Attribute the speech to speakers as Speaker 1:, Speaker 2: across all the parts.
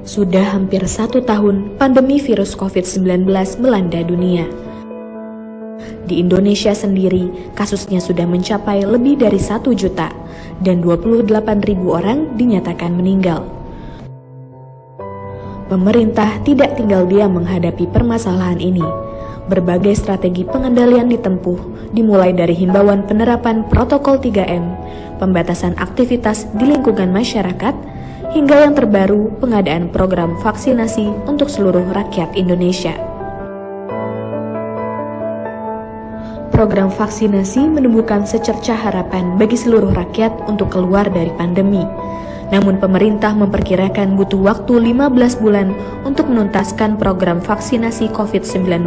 Speaker 1: Sudah hampir 1 tahun pandemi virus COVID-19 melanda dunia. Di Indonesia sendiri, kasusnya sudah mencapai lebih dari 1 juta dan 28.000 orang dinyatakan meninggal. Pemerintah tidak tinggal diam menghadapi permasalahan ini. Berbagai strategi pengendalian ditempuh, dimulai dari himbauan penerapan protokol 3M, pembatasan aktivitas di lingkungan masyarakat, hingga yang terbaru pengadaan program vaksinasi untuk seluruh rakyat Indonesia. Program vaksinasi menumbuhkan secercah harapan bagi seluruh rakyat untuk keluar dari pandemi. Namun pemerintah memperkirakan butuh waktu 15 bulan untuk menuntaskan program vaksinasi COVID-19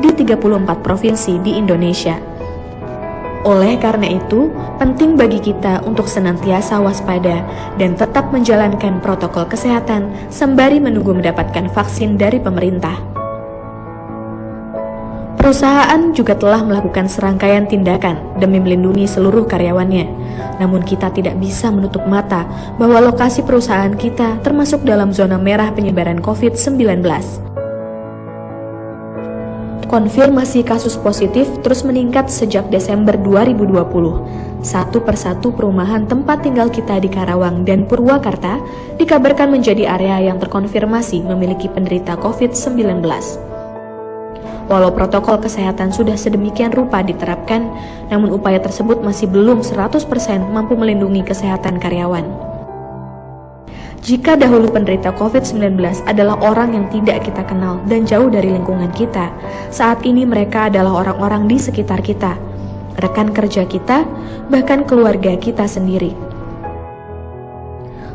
Speaker 1: di 34 provinsi di Indonesia. Oleh karena itu, penting bagi kita untuk senantiasa waspada dan tetap menjalankan protokol kesehatan sembari menunggu mendapatkan vaksin dari pemerintah. Perusahaan juga telah melakukan serangkaian tindakan demi melindungi seluruh karyawannya. Namun kita tidak bisa menutup mata bahwa lokasi perusahaan kita termasuk dalam zona merah penyebaran COVID-19. Konfirmasi kasus positif terus meningkat sejak Desember 2020. Satu persatu perumahan tempat tinggal kita di Karawang dan Purwakarta dikabarkan menjadi area yang terkonfirmasi memiliki penderita COVID-19. Walau protokol kesehatan sudah sedemikian rupa diterapkan, namun upaya tersebut masih belum 100% mampu melindungi kesehatan karyawan. Jika dahulu penderita COVID-19 adalah orang yang tidak kita kenal dan jauh dari lingkungan kita, saat ini mereka adalah orang-orang di sekitar kita, rekan kerja kita, bahkan keluarga kita sendiri.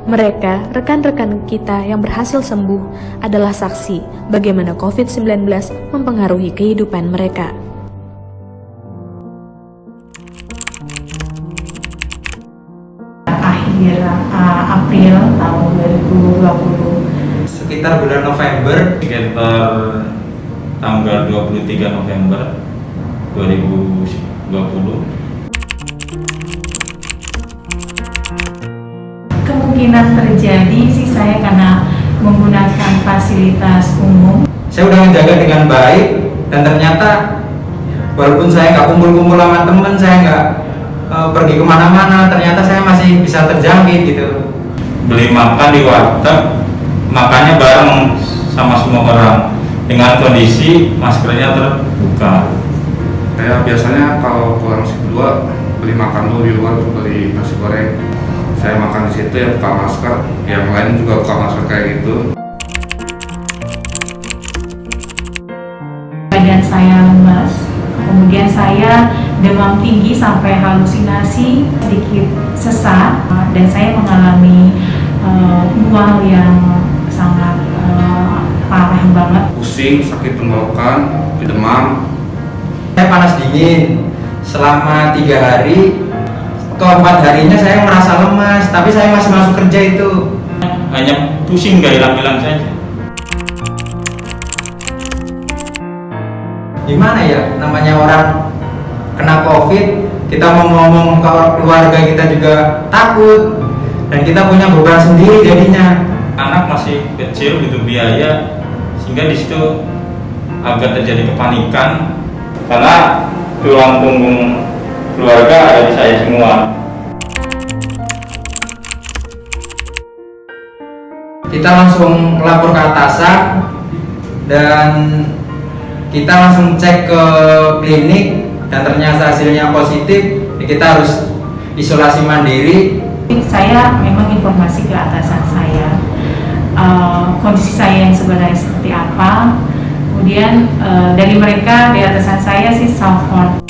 Speaker 1: Mereka, rekan-rekan kita yang berhasil sembuh, adalah saksi bagaimana COVID-19 mempengaruhi kehidupan mereka.
Speaker 2: Akhir April tahun 2020.
Speaker 3: Sekitar bulan November,
Speaker 4: sekitar tanggal 23 November 2020.
Speaker 2: Kemungkinan terjadi sih saya karena menggunakan fasilitas umum.
Speaker 3: saya udah menjaga dengan baik dan ternyata walaupun saya nggak kumpul-kumpul sama temen, saya nggak pergi kemana-mana, ternyata saya masih bisa terjangkit gitu.
Speaker 4: Beli makan di warteg, makannya bareng sama semua orang dengan kondisi maskernya terbuka.
Speaker 5: Saya biasanya kalau pulang shift 2 beli makan dulu di luar, beli nasi goreng. Saya makan di situ ya buka masker, yang lain juga buka masker kayak gitu.
Speaker 2: Badan saya lemas, kemudian saya demam tinggi sampai halusinasi, sedikit sesak, dan saya mengalami mual yang sangat parah banget.
Speaker 5: Pusing, sakit tenggorokan, demam.
Speaker 3: Saya panas dingin selama 3 hari. Keempat harinya saya merasa lemas, tapi saya masih masuk kerja itu.
Speaker 4: Hanya pusing, gak hilang-hilang saja.
Speaker 3: Gimana ya, namanya orang kena COVID, kita mau ngomong ke keluarga kita juga takut, dan kita punya beban sendiri jadinya.
Speaker 4: Anak masih kecil, butuh biaya, sehingga di situ agak terjadi kepanikan karena tulang punggung keluarga ada di saya semua.
Speaker 3: Kita langsung lapor ke atasan dan kita langsung cek ke klinik dan ternyata hasilnya positif. Kita harus isolasi mandiri.
Speaker 2: Saya memang informasi ke atasan saya, kondisi saya yang sebenarnya seperti apa. Kemudian dari mereka, di atasan saya sih support.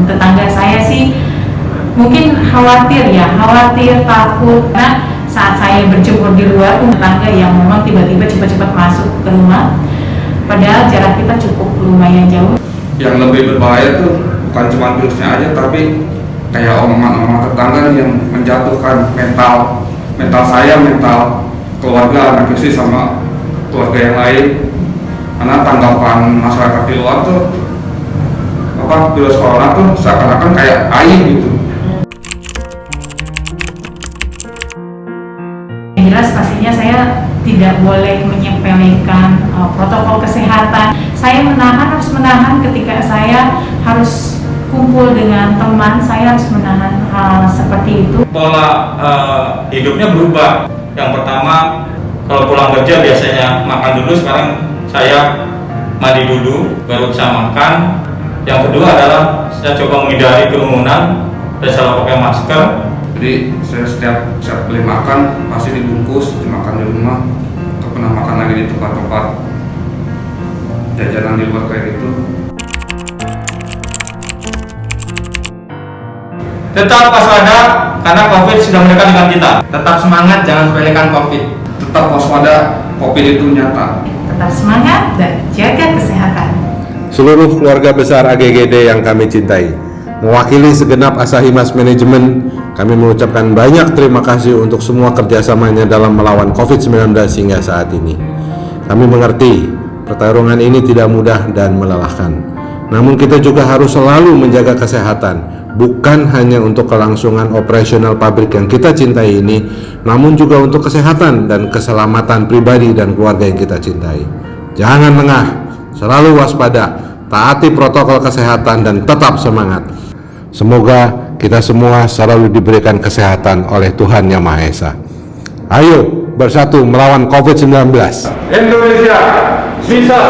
Speaker 2: Tetangga saya sih mungkin khawatir, takut, karena saat saya berjemur di luar, tetangga yang memang tiba-tiba cepat-cepat masuk ke rumah, padahal jarak kita cukup lumayan jauh.
Speaker 5: Yang lebih berbahaya tuh bukan cuma virusnya aja, tapi kayak omongan-omongan tetangga yang menjatuhkan mental saya, mental keluarga, anak istri sama keluarga yang lain. Karena tanggapan masyarakat di luar tuh virus corona tuh seakan-akan kayak air gitu.
Speaker 2: Yang jelas pastinya saya tidak boleh menyepelekan protokol kesehatan. Saya harus menahan ketika saya harus kumpul dengan teman, saya harus menahan hal seperti itu.
Speaker 4: Pola hidupnya berubah. Yang pertama, kalau pulang kerja biasanya makan dulu, sekarang saya mandi dulu, baru bisa makan. Yang kedua adalah saya coba menghindari kerumunan dan selalu pakai masker.
Speaker 5: Jadi saya setiap beli makan pasti dibungkus, dimakan di rumah. Nggak pernah makan lagi di tempat-tempat jajanan di luar kayak gitu.
Speaker 4: Tetap waspada karena COVID sudah mendekat dengan kita.
Speaker 3: Tetap semangat, jangan sepelekan COVID.
Speaker 5: Tetap waspada, COVID itu nyata.
Speaker 2: Tetap semangat dan jaga kesehatan.
Speaker 6: Seluruh keluarga besar AGGD yang kami cintai, mewakili segenap Asahimas Manajemen, kami mengucapkan banyak terima kasih untuk semua kerjasamanya dalam melawan COVID-19 hingga saat ini. Kami mengerti pertarungan ini tidak mudah dan melelahkan. Namun kita juga harus selalu menjaga kesehatan, bukan hanya untuk kelangsungan operasional pabrik yang kita cintai ini, namun juga untuk kesehatan dan keselamatan pribadi dan keluarga yang kita cintai. Jangan lengah, selalu waspada, taati protokol kesehatan dan tetap semangat. Semoga kita semua selalu diberikan kesehatan oleh Tuhan Yang Maha Esa. Ayo bersatu melawan COVID-19.
Speaker 7: Indonesia bisa!